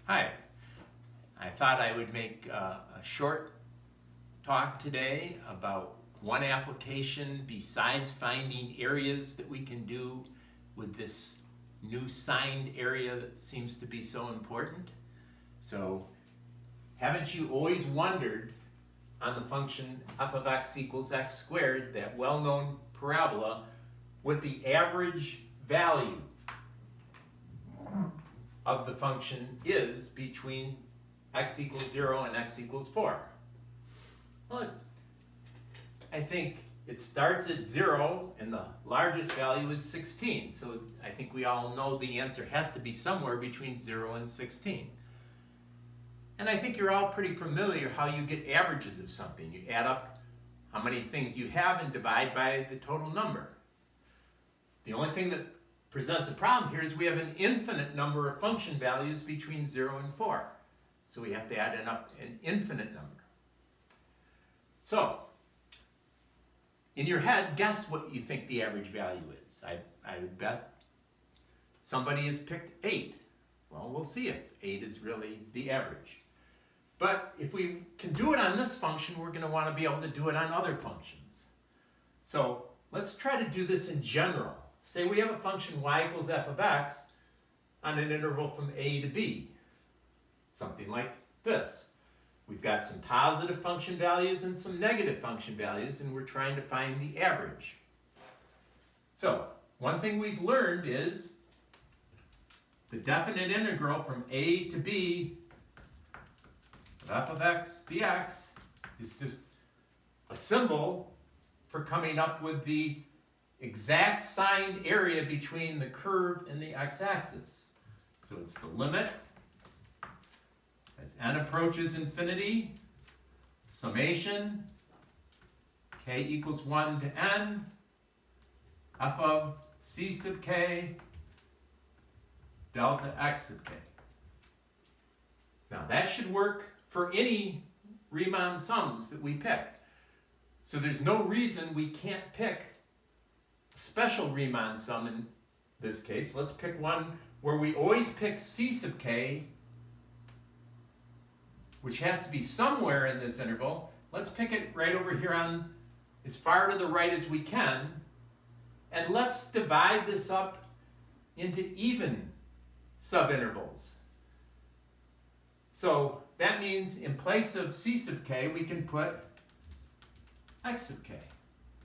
Hi, I thought I would make a short talk today about one application besides finding areas that we can do with this new signed area that seems to be so important. So, haven't you always wondered on the function f of x equals x squared, that well-known parabola, what the average value of the function is between x equals 0 and x equals 4? Well, I think it starts at 0 and the largest value is 16. So I think we all know the answer has to be somewhere between 0 and 16. And I think you're all pretty familiar how you get averages of something. You add up how many things you have and divide by the total number. The only thing that presents a problem here is we have an infinite number of function values between 0 and 4. So we have to add up an infinite number. So, in your head, guess what you think the average value is. I would bet somebody has picked 8. Well, we'll see if 8 is really the average. But if we can do it on this function, we're going to want to be able to do it on other functions. So, let's try to do this in general. Say we have a function y equals f of x on an interval from a to b. Something like this. We've got some positive function values and some negative function values, and we're trying to find the average. So, one thing we've learned is the definite integral from a to b of f of x dx is just a symbol for coming up with the exact signed area between the curve and the x-axis. So it's the limit as n approaches infinity, summation, k equals 1 to n, f of c sub k, delta x sub k. Now that should work for any Riemann sums that we pick. So there's no reason we can't pick a special Riemann sum in this case. Let's pick one where we always pick c sub k, which has to be somewhere in this interval. Let's pick it right over here on as far to the right as we can. And let's divide this up into even subintervals. So that means in place of c sub k, we can put x sub k.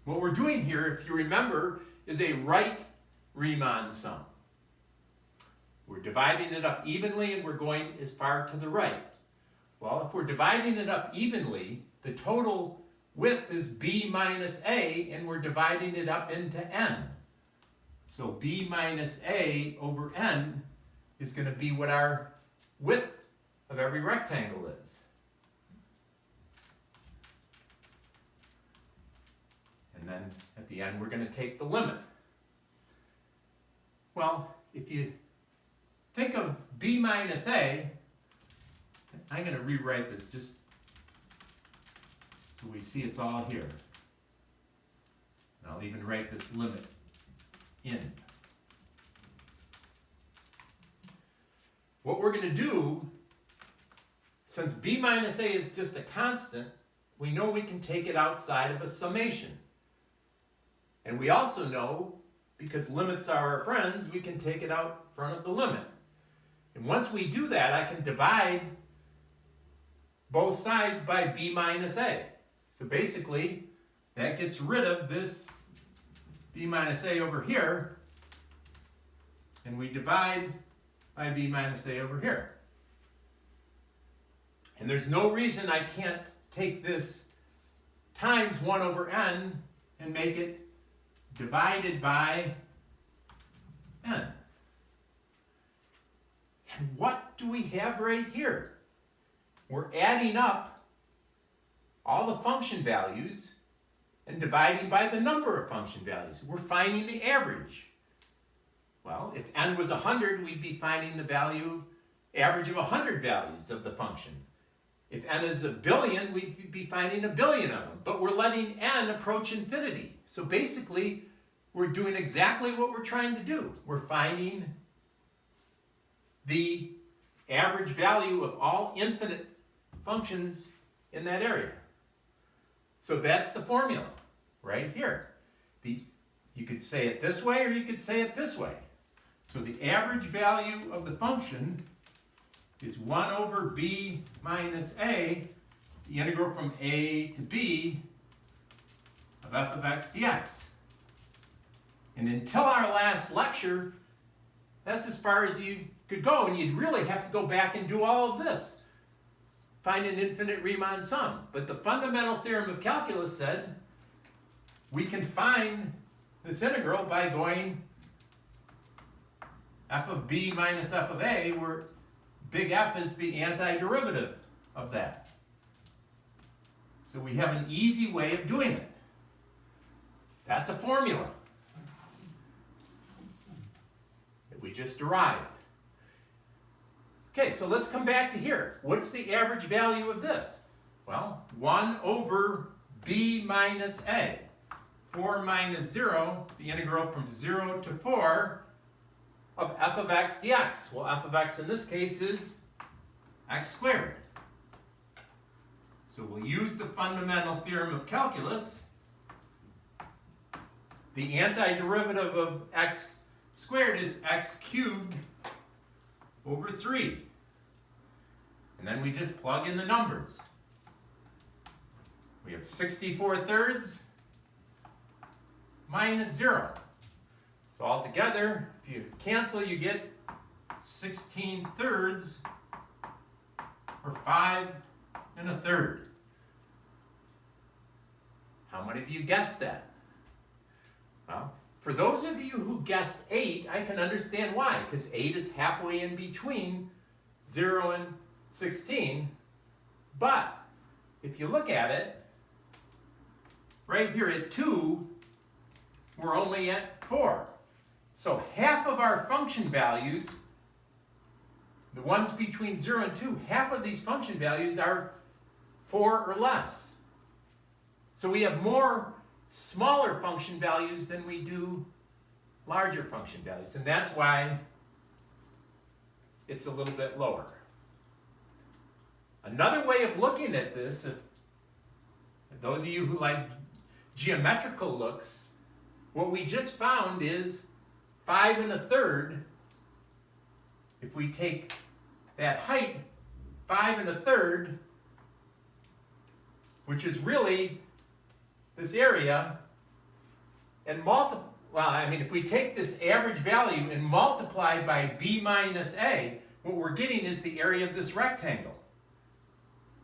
What we're doing here, if you remember, is a right Riemann sum. We're dividing it up evenly and we're going as far to the right. Well, if we're dividing it up evenly, the total width is b minus a, and we're dividing it up into n. So b minus a over n is going to be what our width of every rectangle is. And then at the end, we're going to take the limit. Well, if you think of b minus a, I'm going to rewrite this just so we see it's all here. And I'll even write this limit in. What we're going to do, since b minus a is just a constant, we know we can take it outside of a summation. And we also know, because limits are our friends, we can take it out front of the limit. And once we do that, I can divide both sides by b minus a. So basically, that gets rid of this b minus a over here, and we divide by b minus a over here. And there's no reason I can't take this times 1 over n and make it divided by n. And what do we have right here? We're adding up all the function values and dividing by the number of function values. We're finding the average. Well, if n was 100, we'd be finding the value, average of 100 values of the function. If n is a billion, we'd be finding a billion of them. But we're letting n approach infinity. So basically, we're doing exactly what we're trying to do. We're finding the average value of all infinite functions in that area. So that's the formula right here. You could say it this way or you could say it this way. So the average value of the function is 1 over b minus a, the integral from a to b of f of x dx. And until our last lecture, that's as far as you could go, and you'd really have to go back and do all of this. Find an infinite Riemann sum. But the fundamental theorem of calculus said we can find this integral by going f of b minus f of a, where big F is the antiderivative of that. So we have an easy way of doing it. That's a formula that we just derived. Okay, so let's come back to here. What's the average value of this? Well, 1 over b minus a. 4 minus 0, the integral from 0 to 4 of f of x dx. Well, f of x in this case is x squared. So we'll use the fundamental theorem of calculus. The antiderivative of x squared is x cubed over 3. And then we just plug in the numbers. We have 64 thirds minus 0. So altogether, if you cancel, you get 16 thirds, or 5 1/3. How many of you guessed that? Well, for those of you who guessed 8, I can understand why, because 8 is halfway in between 0 and 16. But if you look at it, right here at 2, we're only at 4. So half of our function values, the ones between 0 and 2, half of these function values are 4 or less. So we have more smaller function values than we do larger function values. And that's why it's a little bit lower. Another way of looking at this, if those of you who like geometrical looks, what we just found is 5 1/3. If we take that height, 5 1/3, which is really this area, and if we take this average value and multiply by b minus a, what we're getting is the area of this rectangle.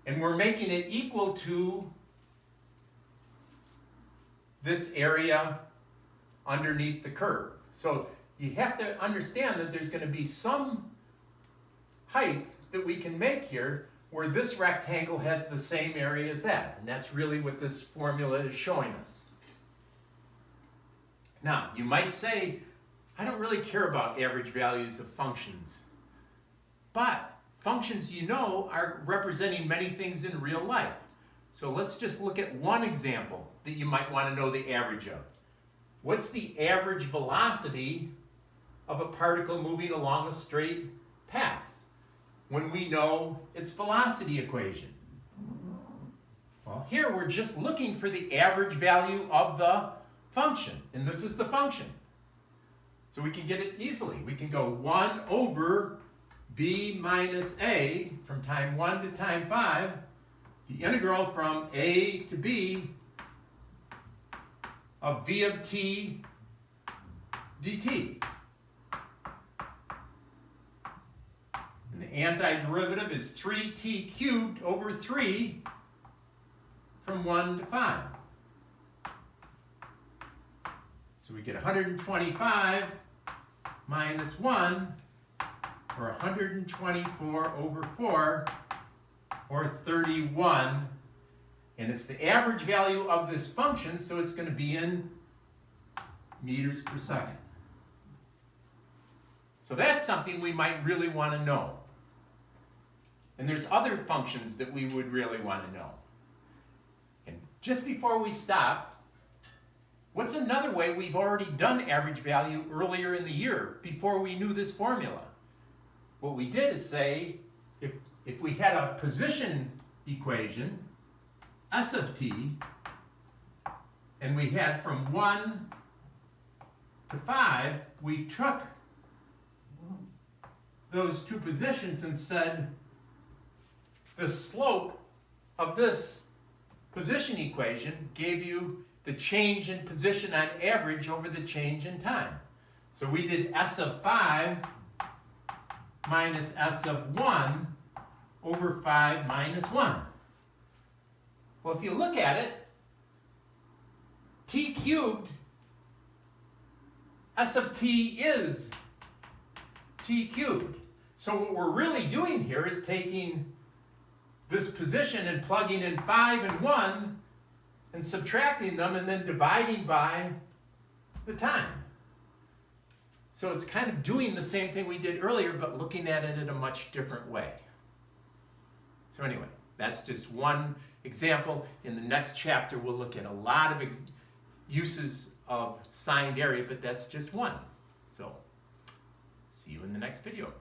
And we're making it equal to this area underneath the curve. So you have to understand that there's going to be some height that we can make here where this rectangle has the same area as that. And that's really what this formula is showing us. Now, you might say, I don't really care about average values of functions. But functions, you know, are representing many things in real life. So let's just look at one example that you might want to know the average of. What's the average velocity of a particle moving along a straight path when we know its velocity equation? Well, here we're just looking for the average value of the function, and this is the function. So we can get it easily. We can go 1 over b minus a from time 1 to time 5, the integral from a to b of v of t dt. And the antiderivative is 3t cubed over 3 from 1 to 5. So we get 125 minus 1, or 124 over 4, or 31. And it's the average value of this function, so it's going to be in meters per second. So that's something we might really want to know. And there's other functions that we would really want to know. And just before we stop, what's another way we've already done average value earlier in the year before we knew this formula? what we did is say, if we had a position equation, S of t, and we had from 1 to 5, we took those two positions and said the slope of this position equation gave you the change in position on average over the change in time. So we did S of 5 minus S of 1 over 5 minus 1. Well, if you look at it, t cubed, S of t is t cubed. So what we're really doing here is taking this position and plugging in 5 and 1 and subtracting them and then dividing by the time. So it's kind of doing the same thing we did earlier, but looking at it in a much different way. So anyway, that's just one example. In the next chapter, we'll look at a lot of uses of signed area, but that's just one. So see you in the next video.